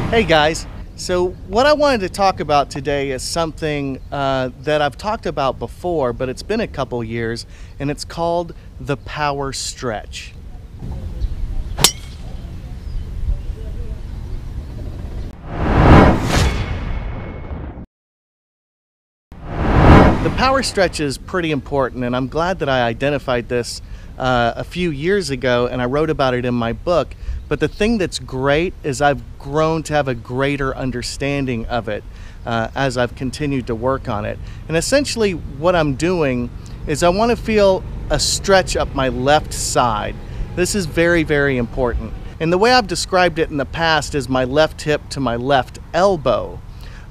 Hey guys, so what I wanted to talk about today is something that I've talked about before, but it's been a couple years, and it's called the power stretch. The power stretch is pretty important, and I'm glad that I identified this a few years ago, and I wrote about it in my book. But the thing that's great is I've grown to have a greater understanding of it as I've continued to work on it. And essentially what I'm doing is I want to feel a stretch up my left side. This is very, very important. And the way I've described it in the past is my left hip to my left elbow.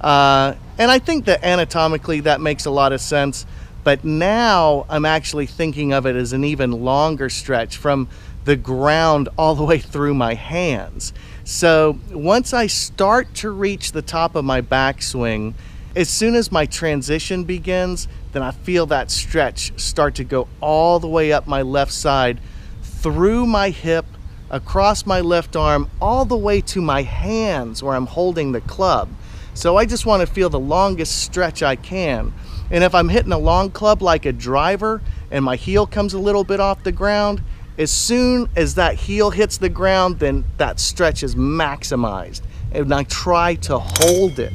And I think that anatomically that makes a lot of sense, but now I'm actually thinking of it as an even longer stretch from the ground all the way through my hands. So once I start to reach the top of my backswing, as soon as my transition begins, then I feel that stretch start to go all the way up my left side, through my hip, across my left arm, all the way to my hands where I'm holding the club. So I just want to feel the longest stretch I can. And if I'm hitting a long club like a driver and my heel comes a little bit off the ground, as soon as that heel hits the ground, then that stretch is maximized. And I try to hold it.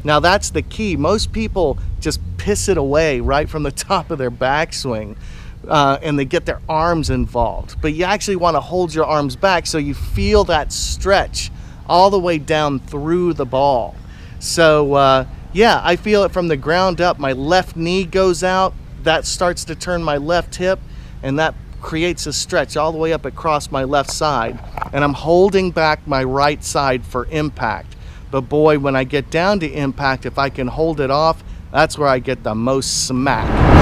Now that's the key. Most people just piss it away right from the top of their backswing and they get their arms involved. But you actually want to hold your arms back so you feel that stretch all the way down through the ball. So yeah, I feel it from the ground up. My left knee goes out, that starts to turn my left hip, and that creates a stretch all the way up across my left side. And I'm holding back my right side for impact. But boy, when I get down to impact, if I can hold it off, that's where I get the most smack.